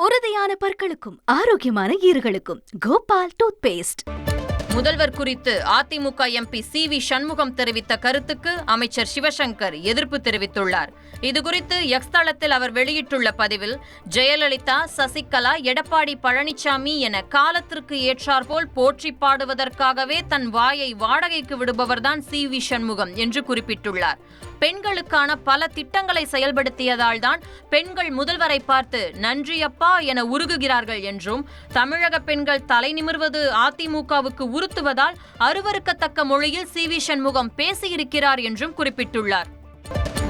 உறுதியான பற்களுக்கும் ஆரோக்கியமான ஈறுகளுக்கும் Gopal tooth paste. முதல்வர் குறித்து அதிமுக எம்பி சி.வி. சண்முகம் தெரிவித்த கருத்துக்கு அமைச்சர் சிவசங்கர் எதிர்ப்பு தெரிவித்துள்ளார். இதுகுறித்து எக்ஸ் தளத்தில் அவர் வெளியிட்டுள்ள பதிவில், ஜெயலலிதா, சசிகலா, எடப்பாடி பழனிசாமி என காலத்திற்கு ஏற்றாற்போல் போற்றி பாடுவதற்காகவே தன் வாயை வாடகைக்கு விடுபவர்தான் சி.வி. சண்முகம் என்று குறிப்பிட்டுள்ளார். பெண்களுக்கான பல திட்டங்களை செயல்படுத்தியதால் தான் பெண்கள் முதல்வரை பார்த்து நன்றி அப்பா என உருகுகிறார்கள் என்றும், தமிழக பெண்கள் தலை நிமிர்வது அதிமுகவுக்கு உறுத்துவதால் அருவருக்கத்தக்க மொழியில் சி.வி. சண்முகம் பேசியிருக்கிறார் என்றும் குறிப்பிட்டுள்ளார்.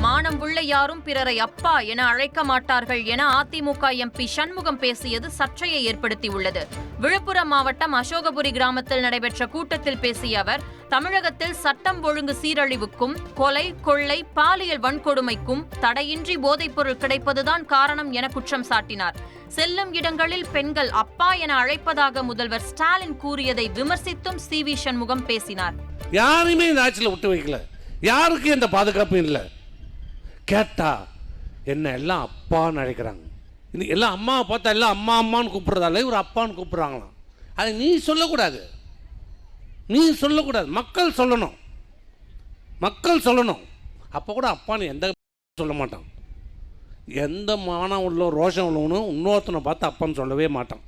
மானம் உள்ள யாரும் பிறரை அப்பா என அழைக்க மாட்டார்கள் என அதிமுக எம்பி சண்முகம் பேசியது சர்ச்சையை ஏற்படுத்தியுள்ளது. விழுப்புரம் மாவட்டம் அசோகபுரி கிராமத்தில் நடைபெற்ற கூட்டத்தில் பேசிய அவர், தமிழகத்தில் சட்டம் ஒழுங்கு சீரழிவுக்கும், கொலை, கொள்ளை, பாலியல் வன்கொடுமைக்கும் தடையின்றி போதைப்பொருள் கிடைப்பதுதான் காரணம் என குற்றம் சாட்டினார். செல்லும் இடங்களில் பெண்கள் அப்பா என அழைப்பதாக முதல்வர் ஸ்டாலின் கூறியதை விமர்சித்தும் சி.வி. சண்முகம் பேசினார். யாருமே இந்த ஆட்சியில் விட்டு வைக்கல, யாருக்கு எந்த பாதுகாப்பும் இல்லை. கேட்டா என்ன எல்லாம் அப்பான்னு அழைக்கிறாங்க. எல்லாம் அம்மாவை பார்த்தா எல்லாம் அம்மா அம்மான்னு கூப்பிட்றதால இவர் அப்பான்னு கூப்பிட்றாங்களாம். அதை நீ சொல்லக்கூடாது, நீ சொல்லக்கூடாது, மக்கள் சொல்லணும், மக்கள் சொல்லணும். அப்போ கூட அப்பான்னு எந்த சொல்ல மாட்டான். எந்த மானம் உள்ள ரோஷம் உள்ளவனும் இன்னொருத்தனை பார்த்து அப்பான்னு சொல்லவே மாட்டான்.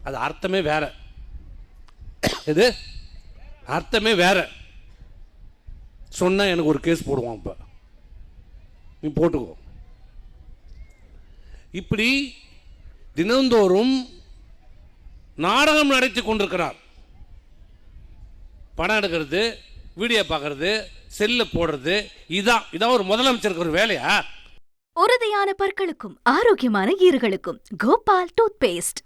அது அர்த்தமே வேற, இது அர்த்தமே வேற. சொன்னால் எனக்கு ஒரு கேஸ் போடுவான். இப்போ நீ போட்டுக்கோ. இப்படி தினந்தோறும் நாடகம் நடத்தி கொண்டிருக்கிறார். படம் எடுக்கிறது, வீடியோ பார்க்கறது, செல்ல போடுறது, இதான் ஒரு முதலமைச்சருக்கு ஒரு வேலையா? உறுதியான பற்களுக்கும் ஆரோக்கியமான ஈறுகளுக்கும் கோபால் டூத் பேஸ்ட்.